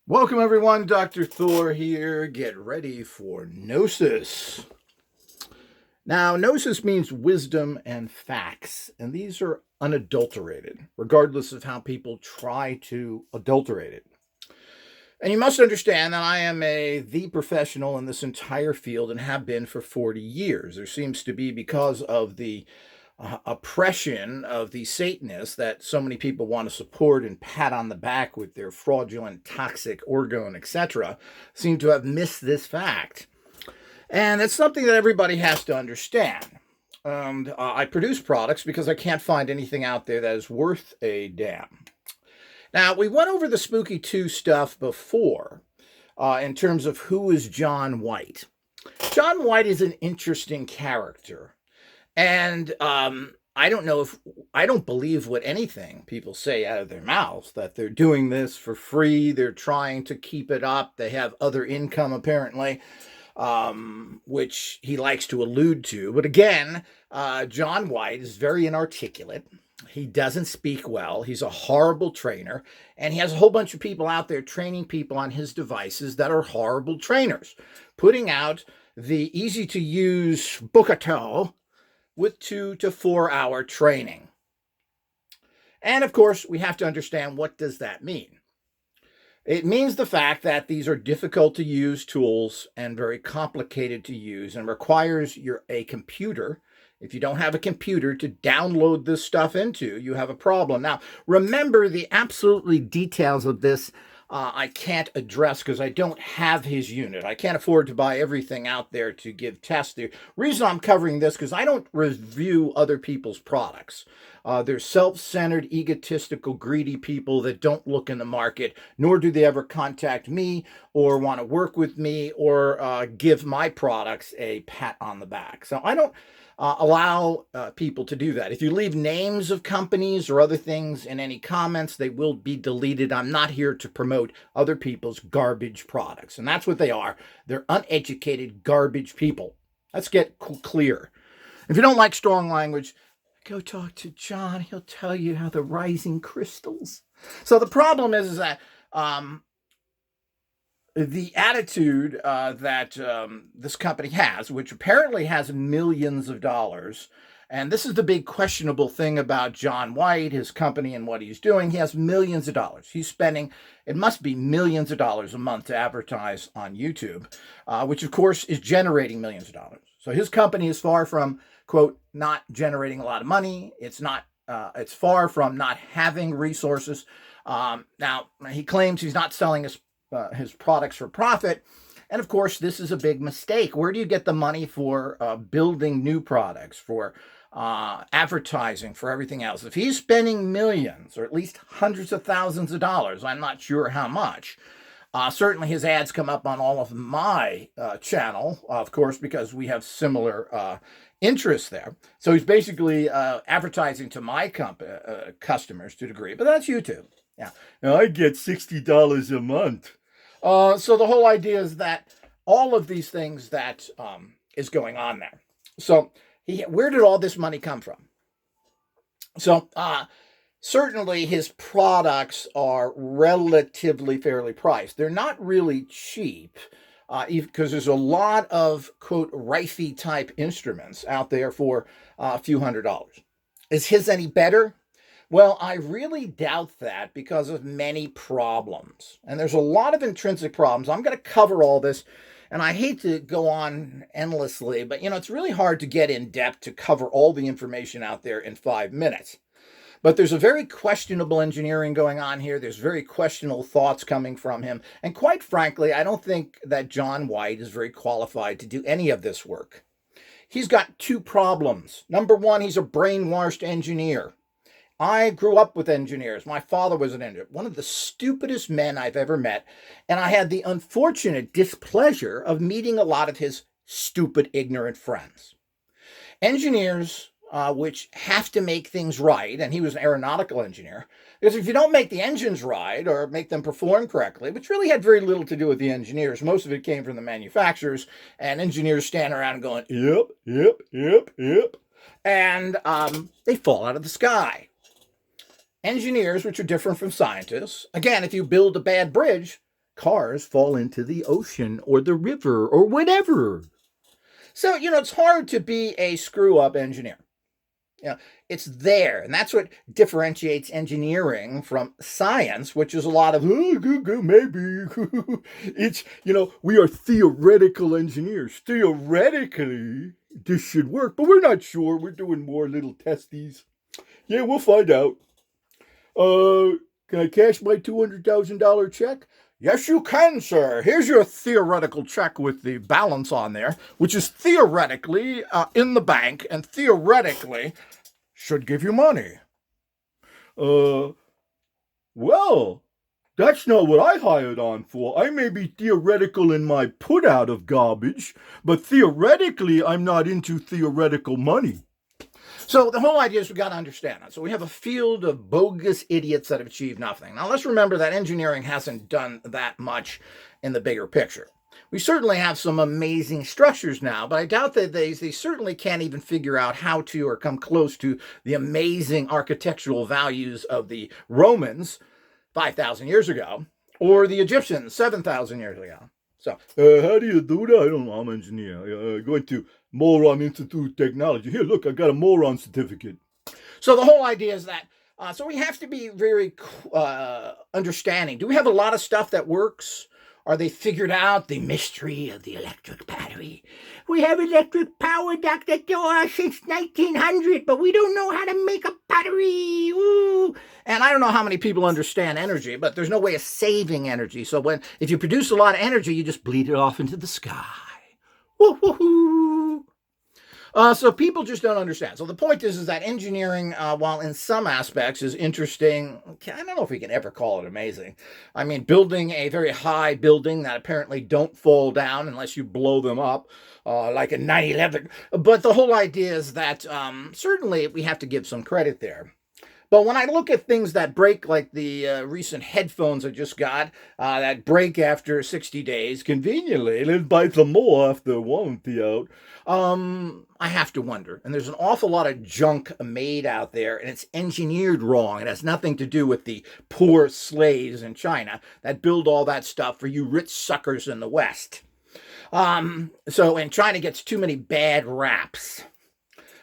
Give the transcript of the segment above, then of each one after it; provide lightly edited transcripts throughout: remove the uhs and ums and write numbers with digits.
Welcome everyone, Dr. Thor here. Get ready for Gnosis. Now, Gnosis means wisdom and facts, and these are unadulterated, regardless of how people try to adulterate it. And you must understand that I am the professional in this entire field and have been for 40 years. There seems to be, because of the oppression of the Satanists that so many people want to support and pat on the back with their fraudulent, toxic orgone, etc., seem to have missed this fact. And it's something that everybody has to understand. And I produce products because I can't find anything out there that is worth a damn. Now, we went over the Spooky2 stuff before in terms of who is John White. John White is an interesting character. And I don't believe what anything people say out of their mouths, that they're doing this for free. They're trying to keep it up. They have other income, apparently, which he likes to allude to. But again, John White is very inarticulate. He doesn't speak well. He's a horrible trainer. And he has a whole bunch of people out there training people on his devices that are horrible trainers, putting out the easy-to-use Spooky2 with 2 to 4 hour training. And of course, we have to understand, what does that mean? It means the fact that these are difficult to use tools and very complicated to use and requires a computer. If you don't have a computer to download this stuff into, you have a problem. Now, remember, the absolutely details of this I can't address because I don't have his unit. I can't afford to buy everything out there to give tests. The reason I'm covering this because I don't review other people's products. They're self-centered, egotistical, greedy people that don't look in the market, nor do they ever contact me or want to work with me or give my products a pat on the back. So I don't allow people to do that. If you leave names of companies or other things in any comments, they will be deleted. I'm not here to promote other people's garbage products. And that's what they are. They're uneducated garbage people. Let's get clear. If you don't like strong language, go talk to John. He'll tell you how the rising crystals. So the problem is that the attitude that this company has, which apparently has millions of dollars, and this is the big questionable thing about John White, his company, and what he's doing. He has millions of dollars. He's spending, it must be millions of dollars a month to advertise on YouTube, which of course is generating millions of dollars. So his company is far from, quote, not generating a lot of money. It's far from not having resources. Now, he claims he's not selling his products for profit. And of course, this is a big mistake. Where do you get the money for building new products, for advertising, for everything else? If he's spending millions, or at least hundreds of thousands of dollars, I'm not sure how much. Certainly his ads come up on all of my channel, of course, because we have similar interests there. So he's basically advertising to my customers to a degree, but that's YouTube. Yeah. Now I get $60 a month. So the whole idea is that all of these things that is going on there. So where did all this money come from? So certainly his products are relatively fairly priced. They're not really cheap because there's a lot of, quote, rifey type instruments out there for a few $100s. Is his any better? Well, I really doubt that because of many problems. And there's a lot of intrinsic problems. I'm going to cover all this, and I hate to go on endlessly, but, it's really hard to get in depth to cover all the information out there in 5 minutes. But there's a very questionable engineering going on here. There's very questionable thoughts coming from him. And quite frankly, I don't think that John White is very qualified to do any of this work. He's got 2 problems. Number 1, he's a brainwashed engineer. I grew up with engineers. My father was an engineer, one of the stupidest men I've ever met. And I had the unfortunate displeasure of meeting a lot of his stupid, ignorant friends. Engineers, which have to make things right, and he was an aeronautical engineer, because if you don't make the engines right or make them perform correctly, which really had very little to do with the engineers, most of it came from the manufacturers, and engineers stand around going, yep, and they fall out of the sky. Engineers, which are different from scientists, again, if you build a bad bridge, cars fall into the ocean or the river or whatever. So, it's hard to be a screw-up engineer. It's there, and that's what differentiates engineering from science, which is a lot of maybe. It's we are theoretical engineers. Theoretically, this should work, but we're not sure. We're doing more little testies. Yeah, we'll find out. Can I cash my $200,000 check? Yes, you can, sir. Here's your theoretical check with the balance on there, which is theoretically in the bank and theoretically should give you money. Well, that's not what I hired on for. I may be theoretical in my put out of garbage, but theoretically, I'm not into theoretical money. So the whole idea is we got to understand that. So we have a field of bogus idiots that have achieved nothing. Now let's remember that engineering hasn't done that much in the bigger picture. We certainly have some amazing structures now, but I doubt that they certainly can't even figure out how to or come close to the amazing architectural values of the Romans 5,000 years ago or the Egyptians 7,000 years ago. So, how do you do that? I don't know. I'm an engineer. Going to Moron Institute of Technology. Here, look, I got a moron certificate. So the whole idea is that, so we have to be very understanding. Do we have a lot of stuff that works? Are they figured out the mystery of the electric battery? We have electric power, Dr. Dora, since 1900, but we don't know how to make a battery. Ooh. And I don't know how many people understand energy, but there's no way of saving energy. So if you produce a lot of energy, you just bleed it off into the sky. Woo-hoo-hoo. So people just don't understand. So the point is that engineering, while in some aspects is interesting, I don't know if we can ever call it amazing. I mean, building a very high building that apparently don't fall down unless you blow them up, like a 9/11. But the whole idea is that certainly we have to give some credit there. But when I look at things that break, like the recent headphones I just got, that break after 60 days, conveniently, let's buy some more after warranty out, I have to wonder. And there's an awful lot of junk made out there, and it's engineered wrong. It has nothing to do with the poor slaves in China that build all that stuff for you rich suckers in the West. And China gets too many bad raps.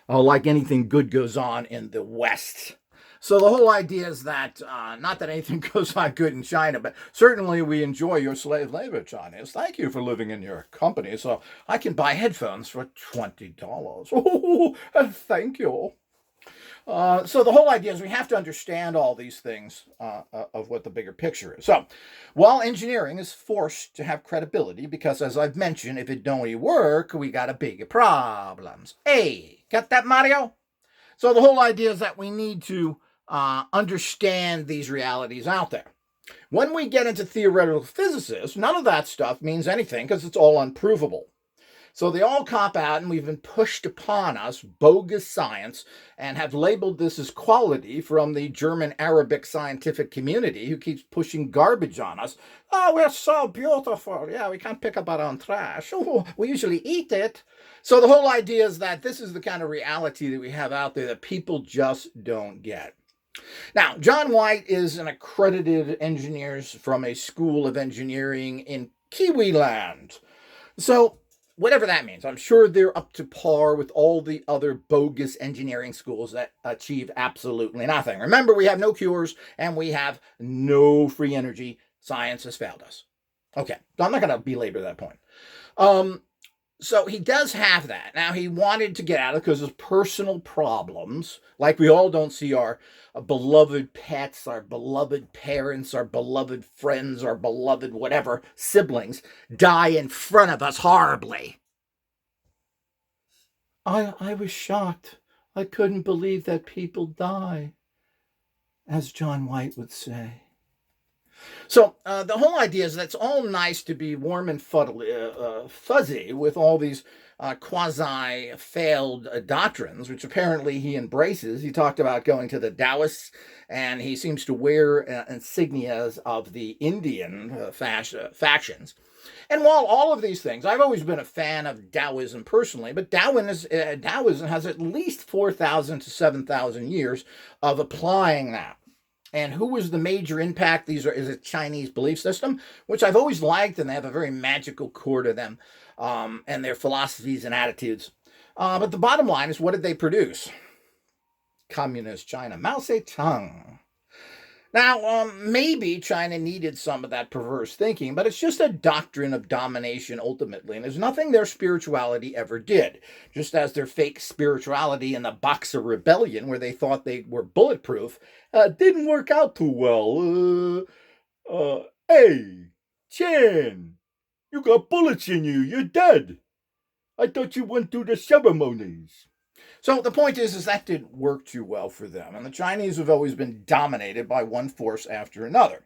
Like anything good goes on in the West. So the whole idea is that, not that anything goes on good in China, but certainly we enjoy your slave labor, Chinese. Thank you for living in your company, so I can buy headphones for $20. Oh, thank you. So the whole idea is we have to understand all these things of what the bigger picture is. So while engineering is forced to have credibility, because as I've mentioned, if it don't work, we got a big problems. Hey, got that, Mario? So the whole idea is that we need to understand these realities out there. When we get into theoretical physicists, none of that stuff means anything because it's all unprovable. So they all cop out, and we've been pushed upon us bogus science and have labeled this as quality from the German Arabic scientific community who keeps pushing garbage on us. Oh, we're so beautiful. Yeah, we can't pick up our own trash. Oh, we usually eat it. So the whole idea is that this is the kind of reality that we have out there that people just don't get. Now, John White is an accredited engineer from a school of engineering in Kiwiland. So whatever that means, I'm sure they're up to par with all the other bogus engineering schools that achieve absolutely nothing. Remember, we have no cures and we have no free energy. Science has failed us. Okay, I'm not going to belabor that point. So he does have that. Now, he wanted to get out of it because of personal problems. Like we all don't see our beloved pets, our beloved parents, our beloved friends, our beloved whatever siblings die in front of us horribly. I was shocked. I couldn't believe that people die, as John White would say. So the whole idea is that it's all nice to be warm and fuzzy with all these quasi-failed doctrines, which apparently he embraces. He talked about going to the Taoists, and he seems to wear insignias of the Indian factions. And while all of these things, I've always been a fan of Taoism personally, but Taoism has at least 4,000 to 7,000 years of applying that. And who was the major impact? Is a Chinese belief system, which I've always liked, and they have a very magical core to them, and their philosophies and attitudes. But the bottom line is, what did they produce? Communist China, Mao Zedong. Now, maybe China needed some of that perverse thinking, but it's just a doctrine of domination ultimately, and there's nothing their spirituality ever did. Just as their fake spirituality in the Boxer Rebellion, where they thought they were bulletproof, didn't work out too well. Hey, Chen, you got bullets in you, you're dead. I thought you went through the ceremonies. So the point is that didn't work too well for them. And the Chinese have always been dominated by one force after another.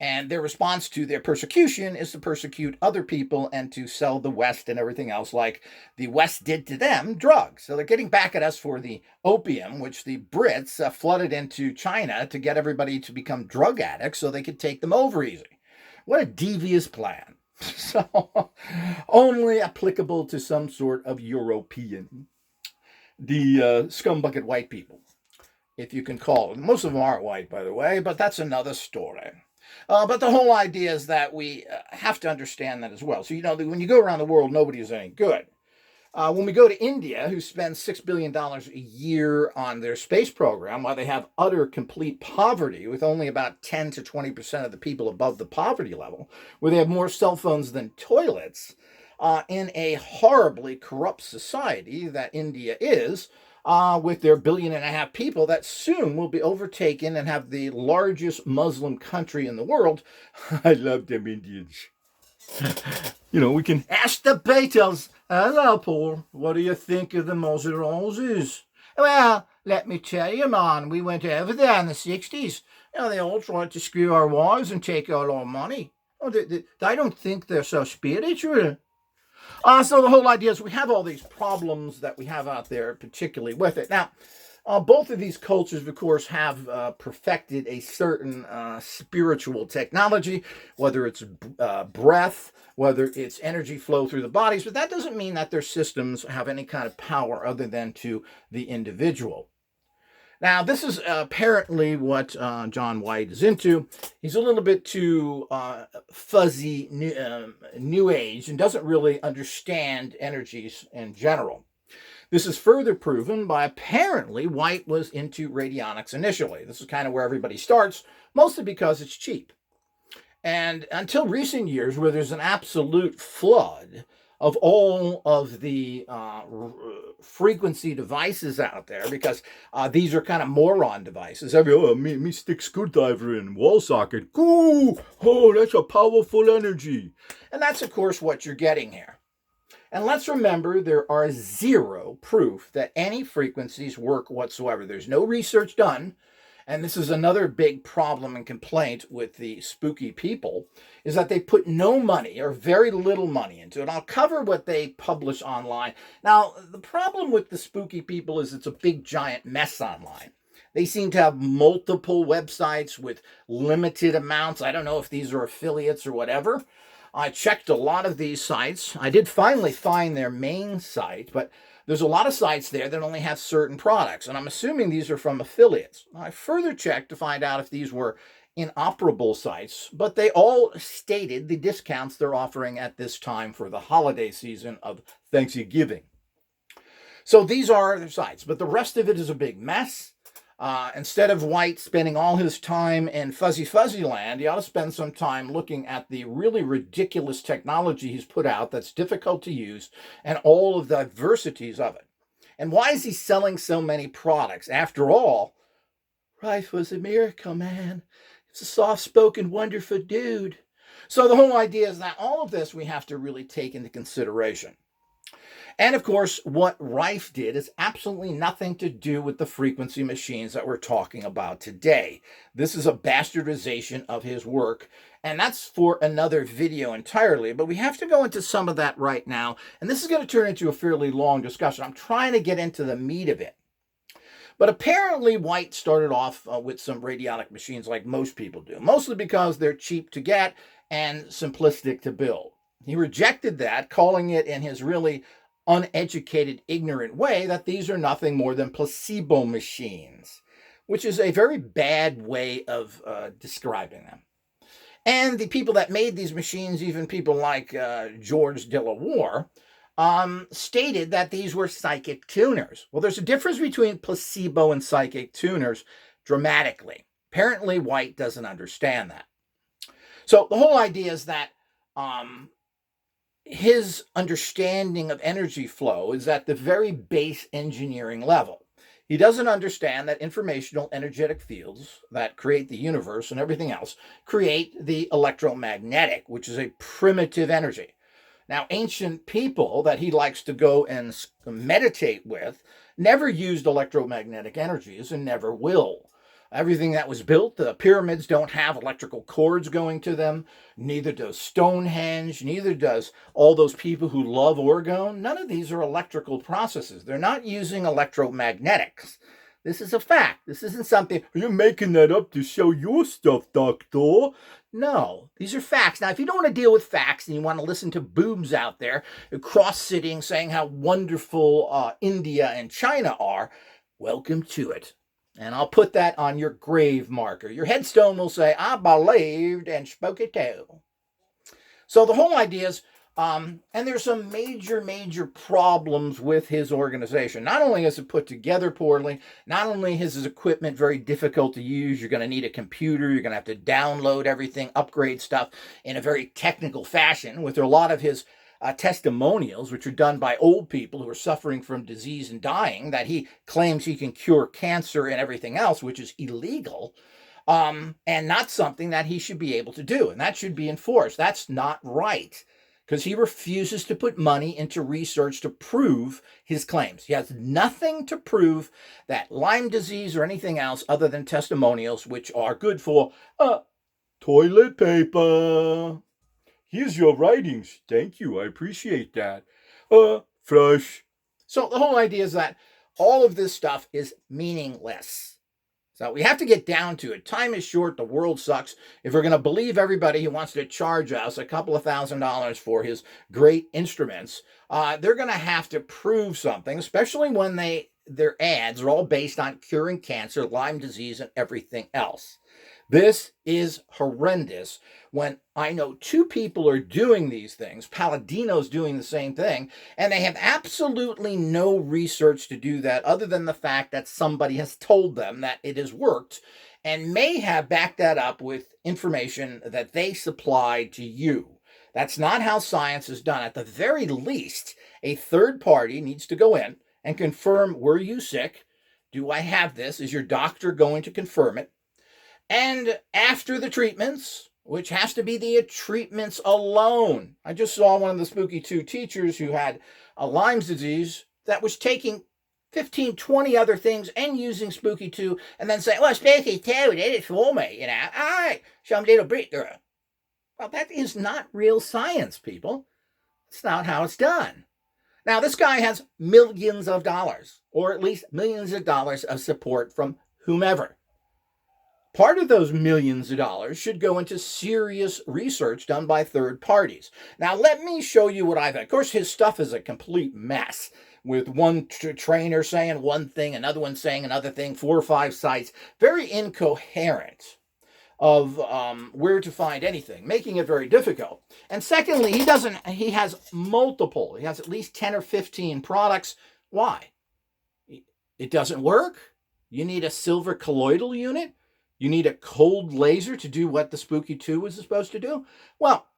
And their response to their persecution is to persecute other people and to sell the West and everything else like the West did to them, drugs. So they're getting back at us for the opium, which the Brits flooded into China to get everybody to become drug addicts so they could take them over easy. What a devious plan. So only applicable to some sort of European. The scumbucket white people, if you can call them. Most of them aren't white, by the way, but that's another story. But the whole idea is that we have to understand that as well. So, when you go around the world, nobody is any good. When we go to India, who spends $6 billion a year on their space program, while they have utter complete poverty, with only about 10 to 20% of the people above the poverty level, where they have more cell phones than toilets, in a horribly corrupt society that India is, with their 1.5 billion people that soon will be overtaken and have the largest Muslim country in the world. I love them Indians. We can ask the Beatles. Hello, Paul. What do you think of the Mozzie Roses? Well, let me tell you, man, we went over there in the 60s. They all tried to screw our wives and take all our money. They don't think they're so spiritual. So the whole idea is we have all these problems that we have out there, particularly with it. Now, both of these cultures, of course, have perfected a certain spiritual technology, whether it's breath, whether it's energy flow through the bodies, but that doesn't mean that their systems have any kind of power other than to the individual. Now, this is apparently what John White is into. He's a little bit too fuzzy, new age, and doesn't really understand energies in general. This is further proven by apparently White was into radionics initially. This is kind of where everybody starts, mostly because it's cheap. And until recent years, where there's an absolute flood of all of the frequency devices out there, because these are kind of moron devices. Me stick screwdriver in wall socket. Ooh, oh, that's a powerful energy. And that's, of course, what you're getting here. And let's remember, there are zero proof that any frequencies work whatsoever. There's no research done. And this is another big problem and complaint with the spooky people, is that they put no money or very little money into it. I'll cover what they publish online. Now, the problem with the spooky people is it's a big, giant mess online. They seem to have multiple websites with limited amounts. I don't know if these are affiliates or whatever. I checked a lot of these sites. I did finally find their main site, but there's a lot of sites there that only have certain products, and I'm assuming these are from affiliates. I further checked to find out if these were inoperable sites, but they all stated the discounts they're offering at this time for the holiday season of Thanksgiving. So these are their sites, but the rest of it is a big mess. Instead of White spending all his time in fuzzy land, he ought to spend some time looking at the really ridiculous technology he's put out that's difficult to use and all of the diversities of it. And why is he selling so many products? After all, Rife was a miracle, man. He's a soft-spoken, wonderful dude. So the whole idea is that all of this we have to really take into consideration. And of course, what Rife did is absolutely nothing to do with the frequency machines that we're talking about today. This is a bastardization of his work, and that's for another video entirely, but we have to go into some of that right now, and this is going to turn into a fairly long discussion. I'm trying to get into the meat of it. But apparently White started off with some radionic machines like most people do, mostly because they're cheap to get and simplistic to build. He rejected that, calling it in his really uneducated, ignorant way that these are nothing more than placebo machines, which is a very bad way of describing them. And the people that made these machines, even people like George de la Warr, stated that these were psychic tuners. Well, there's a difference between placebo and psychic tuners dramatically. Apparently, White doesn't understand that. So the whole idea is that his understanding of energy flow is at the very base engineering level. He doesn't understand that informational energetic fields that create the universe and everything else create the electromagnetic, which is a primitive energy. Now, ancient people that he likes to go and meditate with never used electromagnetic energies and never will. Everything that was built, the pyramids don't have electrical cords going to them. Neither does Stonehenge. Neither does all those people who love orgone. None of these are electrical processes. They're not using electromagnetics. This is a fact. This isn't something, are you making that up to show your stuff, doctor? No, these are facts. Now, if you don't want to deal with facts and you want to listen to boobs out there cross-sitting saying how wonderful India and China are, welcome to it. And I'll put that on your grave marker. Your headstone will say, I believed in Spooky2. So the whole idea is, and there's some major problems with his organization. Not only is it put together poorly, not only is his equipment very difficult to use, you're going to need a computer, you're going to have to download everything, upgrade stuff in a very technical fashion, with a lot of his testimonials, which are done by old people who are suffering from disease and dying, that he claims he can cure cancer and everything else, which is illegal, and not something that he should be able to do. And that should be enforced. That's not right, because he refuses to put money into research to prove his claims. He has nothing to prove that Lyme disease or anything else other than testimonials, which are good for toilet paper. Here's your writings. Thank you. I appreciate that. Flush. So the whole idea is that all of this stuff is meaningless. So we have to get down to it. Time is short. The world sucks. If we're going to believe everybody who wants to charge us a couple of $1,000s for his great instruments, they're going to have to prove something, especially when their ads are all based on curing cancer, Lyme disease, and everything else. This is horrendous when I know two people are doing these things, Palladino's doing the same thing, and they have absolutely no research to do that other than the fact that somebody has told them that it has worked and may have backed that up with information that they supplied to you. That's not how science is done. At the very least, a third party needs to go in and confirm, were you sick? Do I have this? Is your doctor going to confirm it? And after the treatments, which has to be the treatments alone. I just saw one of the Spooky2 teachers who had a Lyme's disease that was taking 15, 20 other things and using Spooky2 and then saying, well, Spooky2 did it for me, you know. All right, some little bit there. Well, that is not real science, people. It's not how it's done. Now, this guy has millions of dollars, or at least millions of dollars of support from whomever. Part of those millions of dollars should go into serious research done by third parties. Now, let me show you what I've had. Of course, his stuff is a complete mess, with one trainer saying one thing, another one saying another thing, 4 or 5 sites. Very incoherent of where to find anything, making it very difficult. And secondly, he has at least 10 or 15 products. Why? It doesn't work? You need a silver colloidal unit? You need a cold laser to do what the Spooky2 was supposed to do? Well,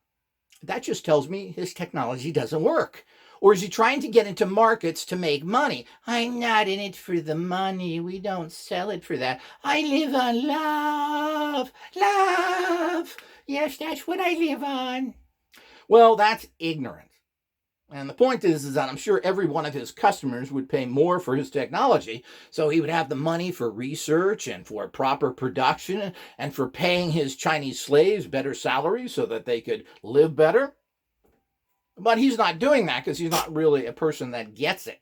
that just tells me his technology doesn't work. Or is he trying to get into markets to make money? I'm not in it for the money. We don't sell it for that. I live on love. Love. Yes, that's what I live on. Well, that's ignorant. And the point is that I'm sure every one of his customers would pay more for his technology, so he would have the money for research and for proper production and for paying his Chinese slaves better salaries so that they could live better. But he's not doing that because he's not really a person that gets it.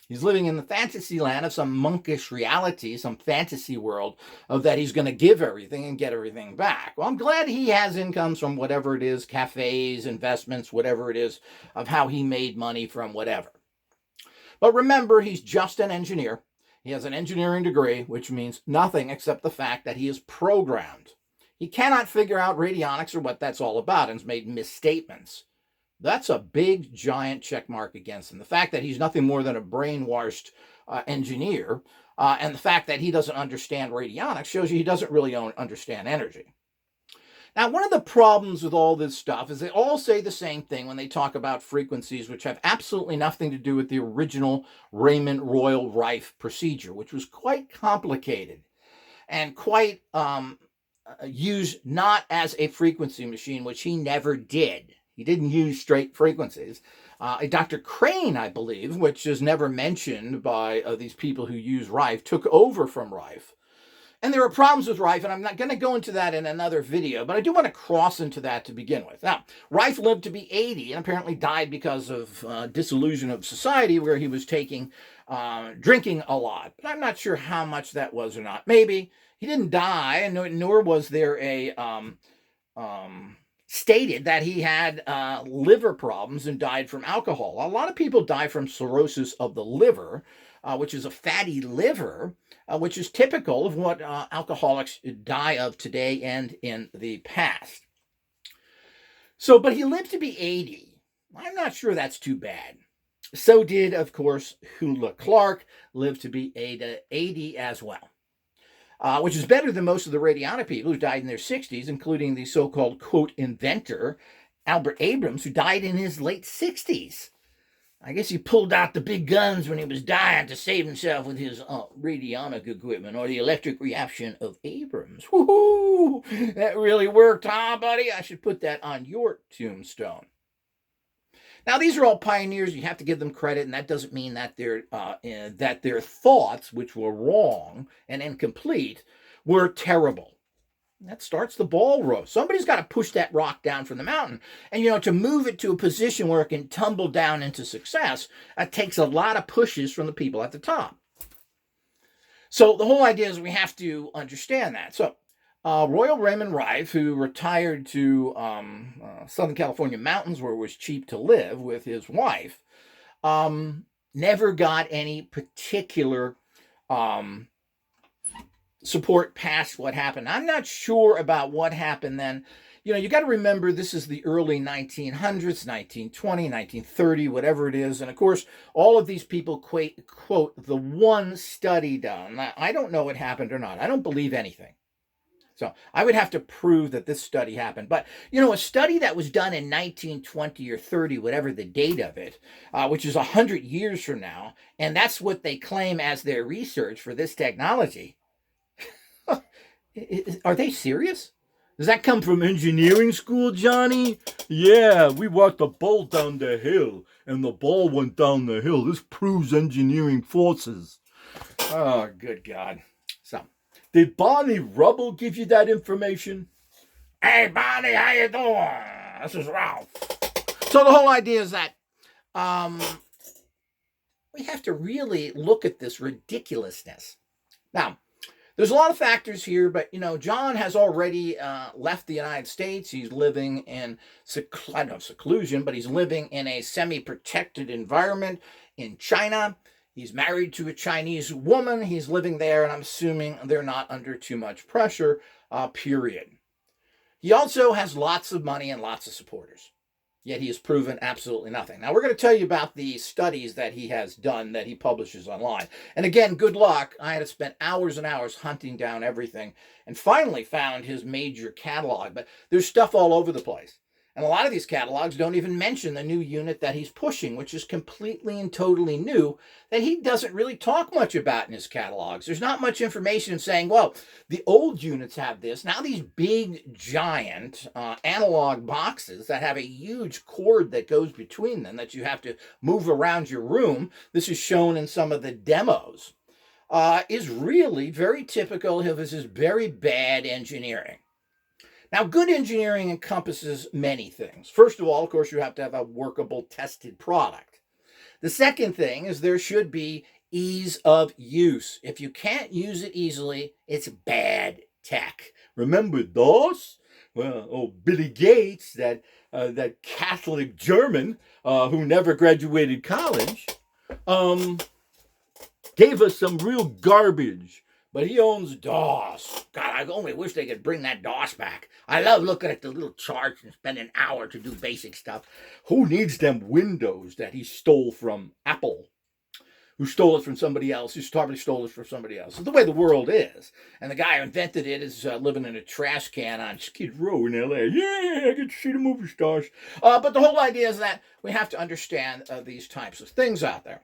He's living in the fantasy land of some monkish reality, some fantasy world of that he's going to give everything and get everything back. Well, I'm glad he has incomes from whatever it is, cafes, investments, whatever it is, of how he made money from whatever. But remember, he's just an engineer. He has an engineering degree, which means nothing except the fact that he is programmed. He cannot figure out radionics or what that's all about and has made misstatements. That's a big, giant check mark against him. The fact that he's nothing more than a brainwashed engineer and the fact that he doesn't understand radionics shows you he doesn't really understand energy. Now, one of the problems with all this stuff is they all say the same thing when they talk about frequencies, which have absolutely nothing to do with the original Raymond Royal Rife procedure, which was quite complicated and quite used not as a frequency machine, which he never did. He didn't use straight frequencies. Dr. Crane, I believe, which is never mentioned by these people who use Rife, took over from Rife. And there are problems with Rife, and I'm not going to go into that in another video, but I do want to cross into that to begin with. Now, Rife lived to be 80 and apparently died because of disillusion of society, where he was taking drinking a lot. But I'm not sure how much that was or not. Maybe. He didn't die, nor was there a stated that he had liver problems and died from alcohol. A lot of people die from cirrhosis of the liver, which is a fatty liver, which is typical of what alcoholics die of today and in the past. So, but he lived to be 80. I'm not sure that's too bad. So did, of course, Hula Clark, lived to be 80 as well. Which is better than most of the radionic people who died in their 60s, including the so-called, quote, inventor, Albert Abrams, who died in his late 60s. I guess he pulled out the big guns when he was dying to save himself with his radionic equipment, or the electric reaction of Abrams. Woohoo! That really worked, huh, buddy? I should put that on your tombstone. Now, these are all pioneers. You have to give them credit, and that doesn't mean that their thoughts, which were wrong and incomplete, were terrible. That starts the ball rolling. Somebody's got to push that rock down from the mountain. And, to move it to a position where it can tumble down into success, it takes a lot of pushes from the people at the top. So the whole idea is we have to understand that. So Royal Raymond Rife, who retired to Southern California mountains where it was cheap to live with his wife, never got any particular support past what happened. I'm not sure about what happened then. You got to remember this is the early 1900s, 1920, 1930, whatever it is. And of course, all of these people quote the one study done. I don't know what happened or not. I don't believe anything. So I would have to prove that this study happened. But, a study that was done in 1920 or 30, whatever the date of it, which is 100 years from now, and that's what they claim as their research for this technology. Are they serious? Does that come from engineering school, Johnny? Yeah, we walked the ball down the hill, and the ball went down the hill. This proves engineering forces. Oh, good God. So, did Barney Rubble give you that information? Hey, Barney, how you doing? This is Ralph. So the whole idea is that we have to really look at this ridiculousness. Now, there's a lot of factors here, but, John has already left the United States. He's living in seclusion, but he's living in a semi-protected environment in China. He's married to a Chinese woman. He's living there, and I'm assuming they're not under too much pressure, period. He also has lots of money and lots of supporters, yet he has proven absolutely nothing. Now, we're going to tell you about the studies that he has done that he publishes online. And again, good luck. I had to spend hours and hours hunting down everything and finally found his major catalog. But there's stuff all over the place. And a lot of these catalogs don't even mention the new unit that he's pushing, which is completely and totally new, that he doesn't really talk much about in his catalogs. There's not much information saying, well, the old units have this. Now these big, giant analog boxes that have a huge cord that goes between them that you have to move around your room, this is shown in some of the demos, is really very typical of his very bad engineering. Now, good engineering encompasses many things. First of all, of course, you have to have a workable, tested product. The second thing is there should be ease of use. If you can't use it easily, it's bad tech. Remember those? Well, Billy Gates, that Catholic German who never graduated college, gave us some real garbage. But he owns DOS. God, I only wish they could bring that DOS back. I love looking at the little charts and spend an hour to do basic stuff. Who needs them Windows that he stole from Apple? Who stole it from somebody else, who probably stole it from somebody else. It's the way the world is. And the guy who invented it is living in a trash can on Skid Row in L.A. Yeah, I get to see the movie stars. But the whole idea is that we have to understand these types of things out there.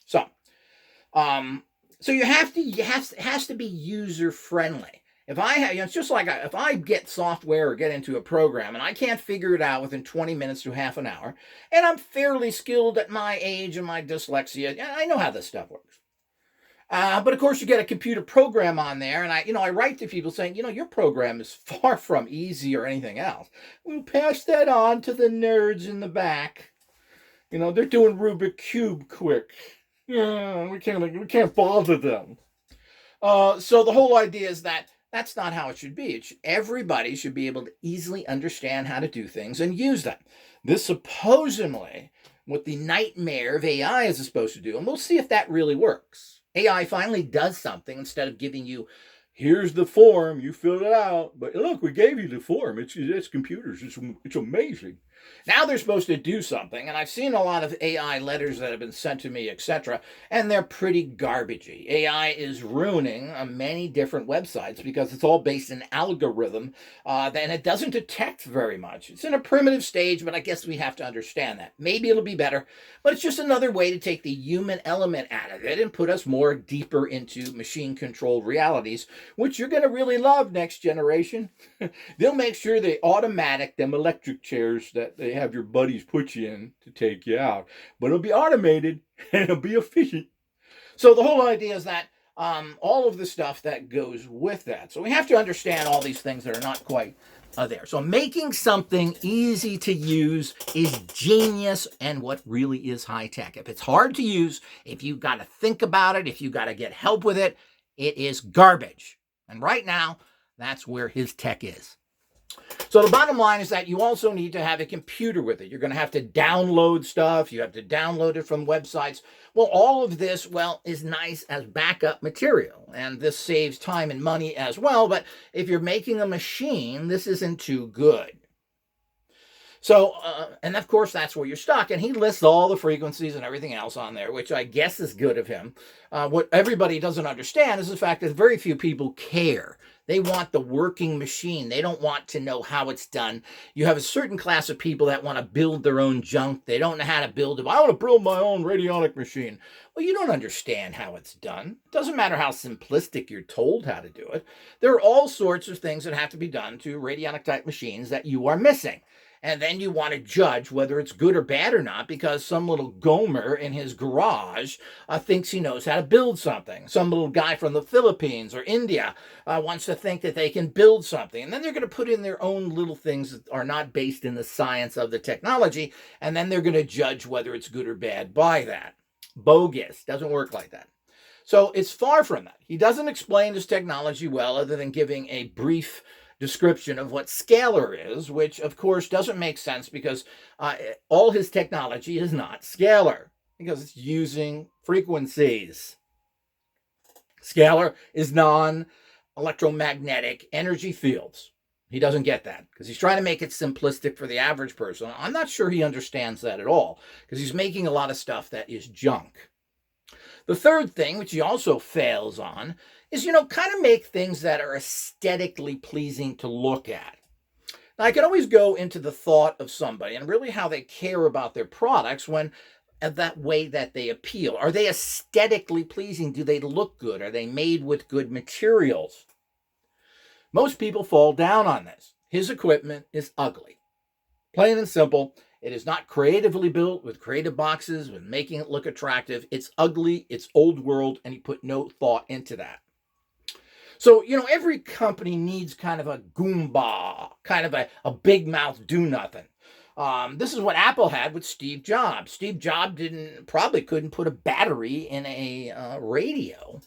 So it has to be user friendly. If I have, it's just like if I get software or get into a program and I can't figure it out within 20 minutes to half an hour, and I'm fairly skilled at my age and my dyslexia, I know how this stuff works. But of course, you get a computer program on there, and I write to people saying, your program is far from easy or anything else. We'll pass that on to the nerds in the back. They're doing Rubik Cube quick. Yeah, we can't bother them. So the whole idea is that that's not how it should be. Everybody should be able to easily understand how to do things and use them. This supposedly what the nightmare of AI is supposed to do, and we'll see if that really works. AI finally does something instead of giving you, here's the form, you filled it out, but look, we gave you the form. It's computers. It's amazing. Now they're supposed to do something, and I've seen a lot of AI letters that have been sent to me, etc., and they're pretty garbagey. AI is ruining many different websites because it's all based in algorithm, and it doesn't detect very much. It's in a primitive stage, but I guess we have to understand that. Maybe it'll be better, but it's just another way to take the human element out of it and put us more deeper into machine-controlled realities, which you're going to really love next generation. They'll make sure they automatic them electric chairs that they have your buddies put you in to take you out. But it'll be automated and it'll be efficient. So the whole idea is that all of the stuff that goes with that. So we have to understand all these things that are not quite there. So making something easy to use is genius and what really is high tech. If it's hard to use, if you've got to think about it, if you've got to get help with it, it is garbage. And right now, that's where his tech is. So the bottom line is that you also need to have a computer with it. You're going to have to download stuff. You have to download it from websites. Well, all of this, is nice as backup material. And this saves time and money as well. But if you're making a machine, this isn't too good. So, and of course, that's where you're stuck. And he lists all the frequencies and everything else on there, which I guess is good of him. What everybody doesn't understand is the fact that very few people care. They want the working machine. They don't want to know how it's done. You have a certain class of people that want to build their own junk. They don't know how to build it. I want to build my own radionic machine. Well, you don't understand how it's done. It doesn't matter how simplistic you're told how to do it. There are all sorts of things that have to be done to radionic type machines that you are missing. And then you want to judge whether it's good or bad or not because some little Gomer in his garage thinks he knows how to build something. Some little guy from the Philippines or India wants to think that they can build something. And then they're going to put in their own little things that are not based in the science of the technology. And then they're going to judge whether it's good or bad by that. Bogus. Doesn't work like that. So it's far from that. He doesn't explain his technology well other than giving a brief description of what scalar is, which of course doesn't make sense because all his technology is not scalar because it's using frequencies. Scalar is non-electromagnetic energy fields. He doesn't get that because he's trying to make it simplistic for the average person. I'm not sure he understands that at all because he's making a lot of stuff that is junk. The third thing, which he also fails on, is, kind of make things that are aesthetically pleasing to look at. Now, I can always go into the thought of somebody and really how they care about their products when that way that they appeal. Are they aesthetically pleasing? Do they look good? Are they made with good materials? Most people fall down on this. His equipment is ugly. Plain and simple. It is not creatively built with creative boxes, with making it look attractive. It's ugly, it's old world, and he put no thought into that. So, every company needs kind of a Goomba, kind of a big mouth do nothing. This is what Apple had with Steve Jobs. Steve Jobs probably couldn't put a battery in a radio.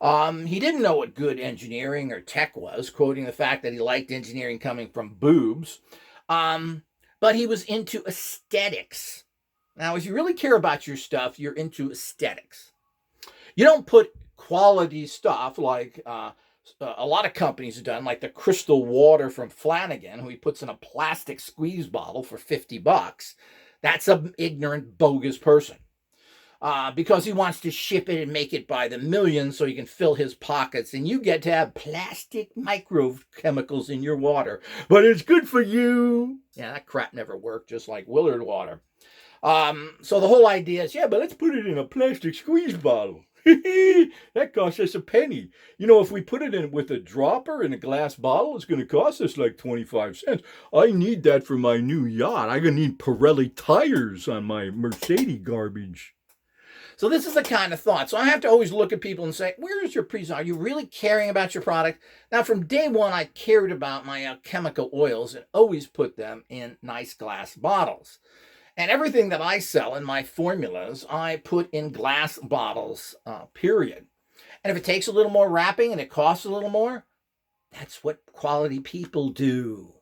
He didn't know what good engineering or tech was, quoting the fact that he liked engineering coming from boobs. But he was into aesthetics. Now, if you really care about your stuff, you're into aesthetics. You don't put quality stuff like a lot of companies have done, like the crystal water from Flanagan, who he puts in a plastic squeeze bottle for $50. That's an ignorant, bogus person. Because he wants to ship it and make it by the millions so he can fill his pockets, and you get to have plastic microchemicals in your water. But it's good for you. Yeah, that crap never worked, just like Willard water. So the whole idea is, yeah, but let's put it in a plastic squeeze bottle. That costs us a penny. You know, if we put it in with a dropper in a glass bottle, it's going to cost us like 25 cents. I need that for my new yacht. I'm going to need Pirelli tires on my Mercedes garbage. So this is the kind of thought. So I have to always look at people and say, where is your presentation? Are you really caring about your product? Now, from day one, I cared about my chemical oils and always put them in nice glass bottles. And everything that I sell in my formulas, I put in glass bottles, period. And if it takes a little more wrapping and it costs a little more, that's what quality people do.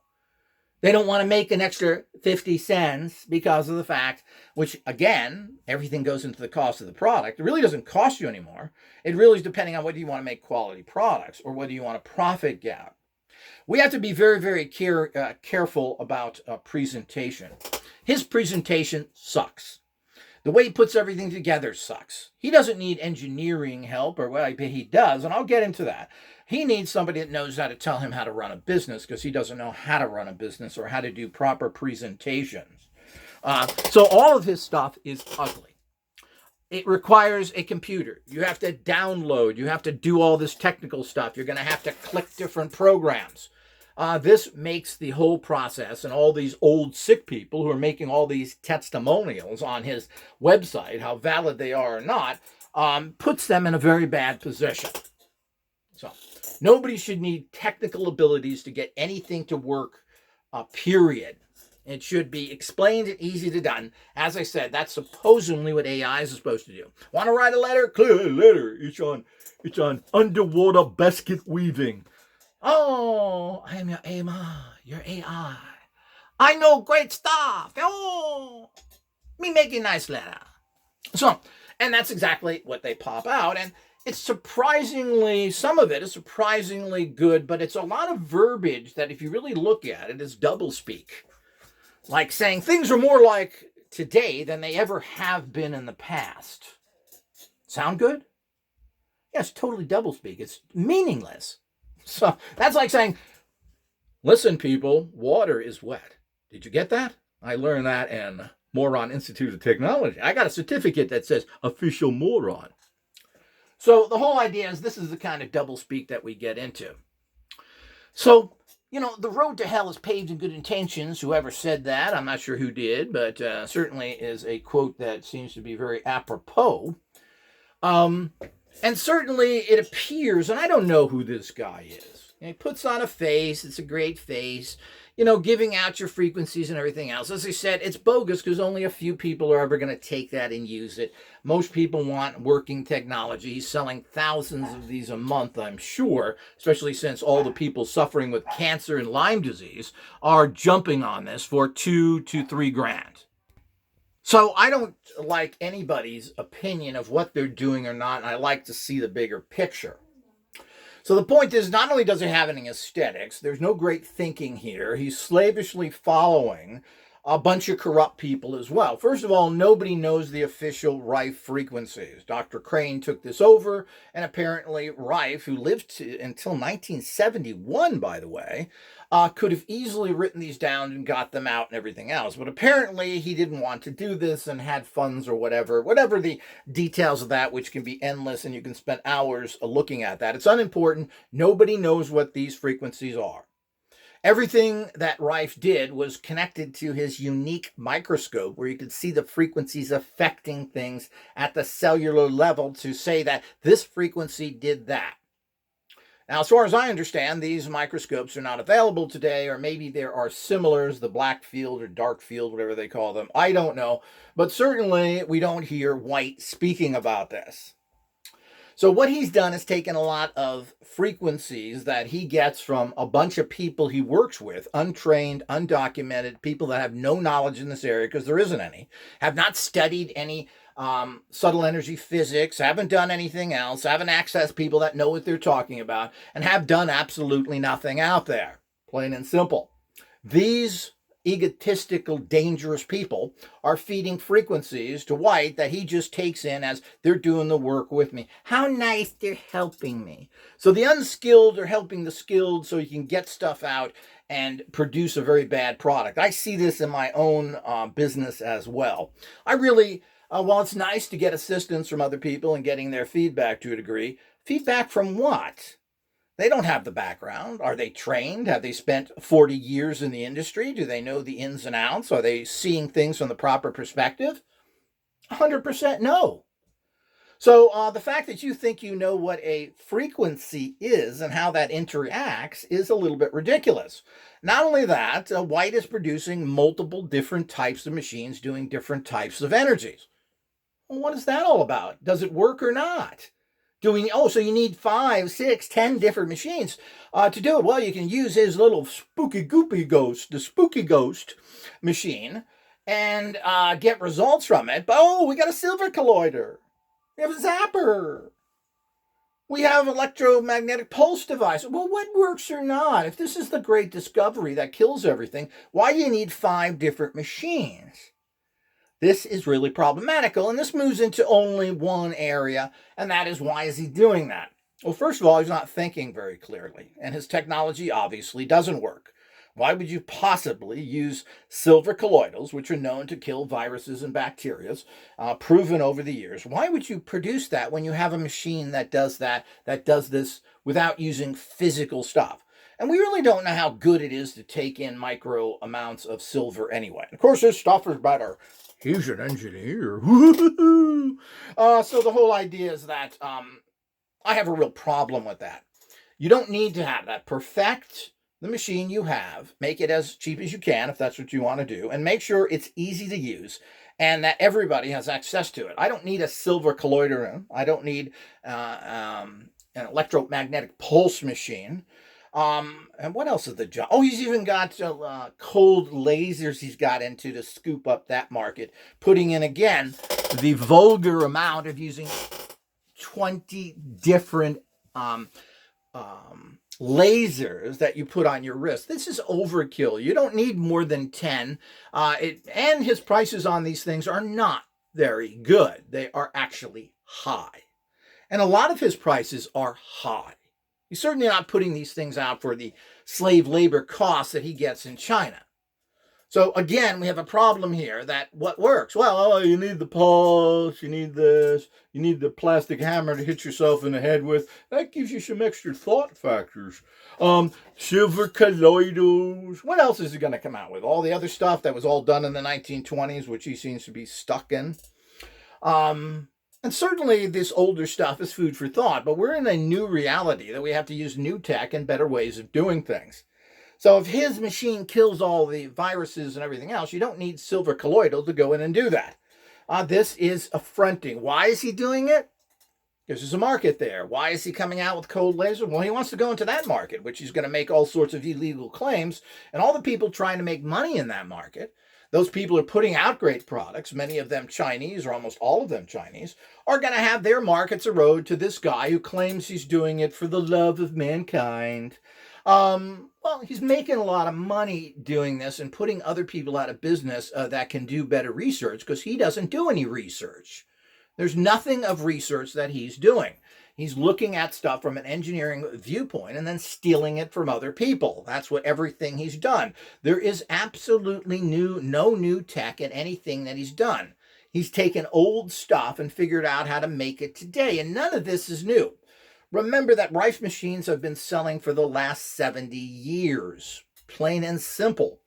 They don't want to make an extra 50 cents because of the fact, which again, everything goes into the cost of the product. It really doesn't cost you anymore. It really is depending on whether you want to make quality products or whether you want a profit gap. We have to be very, very careful about presentation. His presentation sucks. The way he puts everything together sucks. He doesn't need engineering help, or well, he does, and I'll get into that. He needs somebody that knows how to tell him how to run a business because he doesn't know how to run a business or how to do proper presentations. So all of his stuff is ugly. It requires a computer. You have to download. You have to do all this technical stuff. You're going to have to click different programs. This makes the whole process, and all these old sick people who are making all these testimonials on his website, how valid they are or not, puts them in a very bad position. So nobody should need technical abilities to get anything to work, period. It should be explained and easy to done. As I said, that's supposedly what AI is supposed to do. Want to write a letter? Clear a letter. It's on underwater basket weaving. Oh, I am your AI. Your AI. I know great stuff. Oh, me making nice letter. So, and that's exactly what they pop out. And it's surprisingly, some of it is surprisingly good, but it's a lot of verbiage that if you really look at it is doublespeak. Like saying things are more like today than they ever have been in the past. Sound good? Yeah, it's totally doublespeak. It's meaningless. So that's like saying, listen, people, water is wet. Did you get that? I learned that in Moron Institute of Technology. I got a certificate that says official moron. So the whole idea is this is the kind of doublespeak that we get into. So, you know, the road to hell is paved in good intentions. Whoever said that, I'm not sure who did, but certainly is a quote that seems to be very apropos. And certainly it appears, and I don't know who this guy is. He puts on a face. It's a great face. You know, giving out your frequencies and everything else. As I said, it's bogus because only a few people are ever going to take that and use it. Most people want working technology. He's selling thousands of these a month, I'm sure, especially since all the people suffering with cancer and Lyme disease are jumping on this for $2,000 to $3,000. So I don't like anybody's opinion of what they're doing or not, and I like to see the bigger picture. So the point is, not only does he have any aesthetics, there's no great thinking here. He's slavishly following a bunch of corrupt people as well. First of all, nobody knows the official Rife frequencies. Dr. Crane took this over, and apparently Rife, who lived until 1971, by the way, could have easily written these down and got them out and everything else. But apparently he didn't want to do this and had funds or whatever the details of that, which can be endless, and you can spend hours looking at that. It's unimportant. Nobody knows what these frequencies are. Everything that Rife did was connected to his unique microscope where you could see the frequencies affecting things at the cellular level to say that this frequency did that. Now, as far as I understand, these microscopes are not available today, or maybe there are similars, the black field or dark field, whatever they call them. I don't know. But certainly we don't hear White speaking about this. So what he's done is taken a lot of frequencies that he gets from a bunch of people he works with, untrained, undocumented, people that have no knowledge in this area, because there isn't any, have not studied any subtle energy physics, haven't done anything else, haven't accessed people that know what they're talking about, and have done absolutely nothing out there. Plain and simple. These egotistical, dangerous people are feeding frequencies to White that he just takes in as they're doing the work with me. How nice, they're helping me. So the unskilled are helping the skilled so you can get stuff out and produce a very bad product. I see this in my own business as well. I really, while it's nice to get assistance from other people and getting their feedback to a degree, feedback from what? They don't have the background. Are they trained? Have they spent 40 years in the industry? Do they know the ins and outs? Are they seeing things from the proper perspective? 100% no. So the fact that you think you know what a frequency is and how that interacts is a little bit ridiculous. Not only that, White is producing multiple different types of machines doing different types of energies. Well, what is that all about? Does it work or not? So you need 5, 6, 10 different machines to do it. Well, you can use his little spooky goopy ghost, the spooky ghost machine, and get results from it. But we got a silver colloider. We have a zapper. We have electromagnetic pulse device. Well, what works or not? If this is the great discovery that kills everything, why do you need 5 different machines? This is really problematical, and this moves into only one area, and that is, why is he doing that? Well, first of all, he's not thinking very clearly, and his technology obviously doesn't work. Why would you possibly use silver colloidals, which are known to kill viruses and bacteria, proven over the years? Why would you produce that when you have a machine that does this without using physical stuff? And we really don't know how good it is to take in micro amounts of silver anyway. Of course, this stuff is better. He's an engineer. So the whole idea is that I have a real problem with that. You don't need to have that. Perfect the machine you have. Make it as cheap as you can if that's what you want to do. And make sure it's easy to use and that everybody has access to it. I don't need a silver colloider. I don't need an electromagnetic pulse machine. And what else is the job? Oh, he's even got cold lasers he's got into to scoop up that market, putting in, again, the vulgar amount of using 20 different lasers that you put on your wrist. This is overkill. You don't need more than 10. And his prices on these things are not very good. They are actually high. And a lot of his prices are high. He's certainly not putting these things out for the slave labor costs that he gets in China. So again, we have a problem here that what works? Well, you need the pulse, you need this, you need the plastic hammer to hit yourself in the head with. That gives you some extra thought factors. Silver colloidals. What else is he going to come out with? All the other stuff that was all done in the 1920s, which he seems to be stuck in. And certainly this older stuff is food for thought, but we're in a new reality that we have to use new tech and better ways of doing things. So if his machine kills all the viruses and everything else, you don't need silver colloidal to go in and do that. This is affronting. Why is he doing it? Because there's a market there. Why is he coming out with cold laser? Well, he wants to go into that market, which he's going to make all sorts of illegal claims. And all the people trying to make money in that market, those people are putting out great products, many of them Chinese, or almost all of them Chinese, are going to have their markets erode to this guy who claims he's doing it for the love of mankind. Well, he's making a lot of money doing this and putting other people out of business that can do better research, because he doesn't do any research. There's nothing of research that he's doing. He's looking at stuff from an engineering viewpoint and then stealing it from other people. That's what everything he's done. There is absolutely no new tech in anything that he's done. He's taken old stuff and figured out how to make it today, and none of this is new. Remember that Rife machines have been selling for the last 70 years. Plain and simple.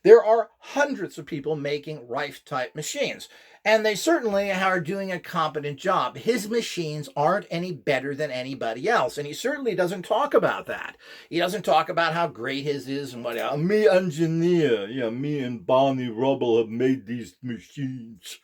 There are hundreds of people making Rife-type machines, and they certainly are doing a competent job. His machines aren't any better than anybody else, and he certainly doesn't talk about that. He doesn't talk about how great his is and what else. Me engineer, me and Barney Rubble have made these machines.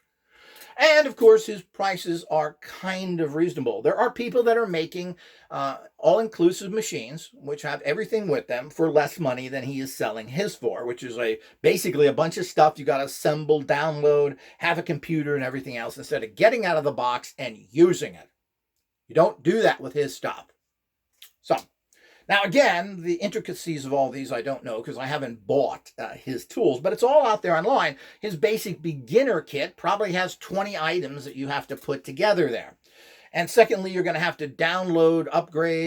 And of course, his prices are kind of reasonable. There are people that are making all-inclusive machines, which have everything with them, for less money than he is selling his for, which is basically a bunch of stuff you got to assemble, download, have a computer and everything else instead of getting out of the box and using it. You don't do that with his stuff. So, now again, the intricacies of all these I don't know because I haven't bought his tools, but it's all out there online. His basic beginner kit probably has 20 items that you have to put together there. And secondly, you're going to have to download, upgrade,